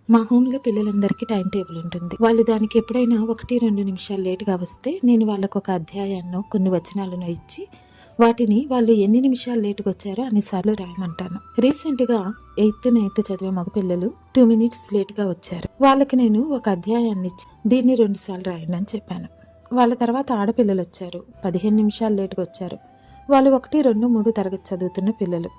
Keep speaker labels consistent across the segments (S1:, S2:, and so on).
S1: మా హోమ్లో పిల్లలందరికీ టైం టేబుల్ ఉంటుంది. వాళ్ళు దానికి ఎప్పుడైనా 1-2 నిమిషాలు లేటుగా వస్తే నేను వాళ్ళకు ఒక అధ్యాయాన్నో కొన్ని వచనాలను ఇచ్చి వాటిని వాళ్ళు ఎన్ని నిమిషాలు లేటుగా వచ్చారో అన్నిసార్లు రాయమంటాను. రీసెంట్గా 8th చదివే మగ పిల్లలు 2 minutes లేటుగా వచ్చారు. వాళ్ళకి నేను ఒక అధ్యాయాన్ని ఇచ్చి దీన్ని 2 సార్లు రాయండి అని చెప్పాను. వాళ్ళ తర్వాత ఆడపిల్లలు వచ్చారు, 15 నిమిషాలు లేటుగా వచ్చారు. వాళ్ళు 1, 2, 3 తరగతి చదువుతున్న పిల్లలు.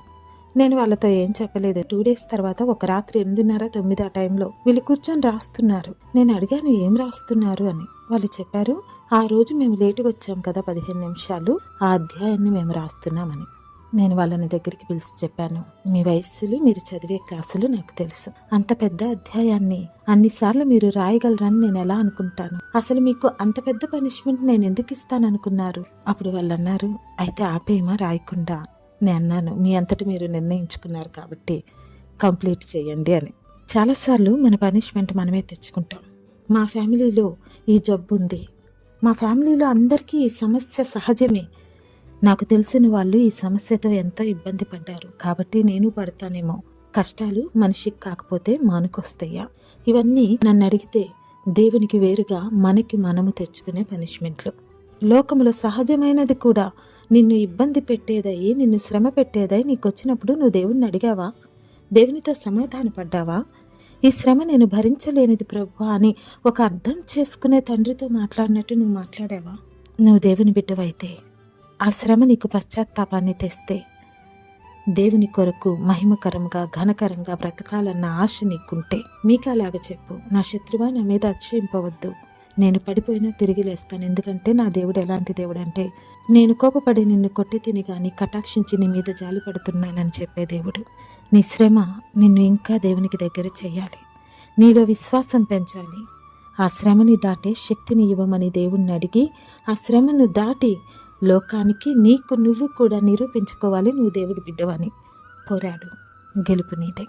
S1: నేను వాళ్ళతో ఏం చెప్పలేదు. 2 days తర్వాత ఒక రాత్రి 8:30, 9 ఆ టైంలో వీళ్ళు కూర్చొని రాస్తున్నారు. నేను అడిగాను, ఏం రాస్తున్నారు అని. వాళ్ళు చెప్పారు, ఆ రోజు మేము లేటుగా వచ్చాం కదా 15 నిమిషాలు, ఆ అధ్యాయాన్ని మేము రాస్తున్నామని. నేను వాళ్ళని దగ్గరికి పిలిచి చెప్పాను, మీ వయస్సులు, మీరు చదివే క్లాసులు నాకు తెలుసు. అంత పెద్ద అధ్యాయాన్ని అన్నిసార్లు మీరు రాయగలరని నేను ఎలా అనుకుంటాను? అసలు మీకు అంత పెద్ద పనిష్మెంట్ నేను ఎందుకు ఇస్తాననుకున్నారు? అప్పుడు వాళ్ళు అన్నారు, అయితే ఆపేయమా రాయకుండా. నేను అన్నాను, మీ అంతటి మీరు నిర్ణయించుకున్నారు కాబట్టి కంప్లీట్ చేయండి అని. చాలాసార్లు మన పనిష్మెంట్ మనమే తెచ్చుకుంటాం. మా ఫ్యామిలీలో ఈ జబ్బు ఉంది, మా ఫ్యామిలీలో అందరికీ ఈ సమస్య సహజమే. నాకు తెలిసిన వాళ్ళు ఈ సమస్యతో ఎంతో ఇబ్బంది పడ్డారు కాబట్టి నేను పడతానేమో. కష్టాలు మనిషికి కాకపోతే మానుకొస్తాయా? ఇవన్నీ నన్ను అడిగితే దేవునికి వేరుగా మనకి మనము తెచ్చుకునే పనిష్మెంట్లు. లోకములో సహజమైనది కూడా నిన్ను ఇబ్బంది పెట్టేదై, నిన్ను శ్రమ పెట్టేదై నీకు వచ్చినప్పుడు నువ్వు దేవుణ్ణి అడిగావా? దేవునితో సమాధాన పడ్డావా? ఈ శ్రమ నేను భరించలేనిది ప్రభువా అని ఒక అర్థం చేసుకునే తండ్రితో మాట్లాడినట్టు నువ్వు మాట్లాడావా? నువ్వు దేవుని బిడ్డవైతే ఆ శ్రమ నీకు పశ్చాత్తాపాన్ని తెస్తే దేవుని కొరకు మహిమకరంగా ఘనకరంగా బ్రతకాలన్న ఆశ నీకుంటే మీకలాగా చెప్పు, నా శత్రువా నా మీద అతిశయింపవద్దు, నేను పడిపోయినా తిరిగి లేస్తాను. ఎందుకంటే నా దేవుడు ఎలాంటి దేవుడు అంటే, నేను కోపపడి నిన్ను కొట్టి తిని కానీ కటాక్షించి నీ మీద జాలి పడుతున్నానని చెప్పే దేవుడు. నీ శ్రమ నిన్ను ఇంకా దేవునికి దగ్గర చేయాలి, నీలో విశ్వాసం పెంచాలి. ఆ శ్రమని దాటే శక్తిని ఇవ్వమని దేవుణ్ణి అడిగి ఆ శ్రమను దాటి లోకానికి నీకు నువ్వు కూడా నిరూపించుకోవాలి నువ్వు దేవుడి బిడ్డవని. పోరాడు, గెలుపు నీదే.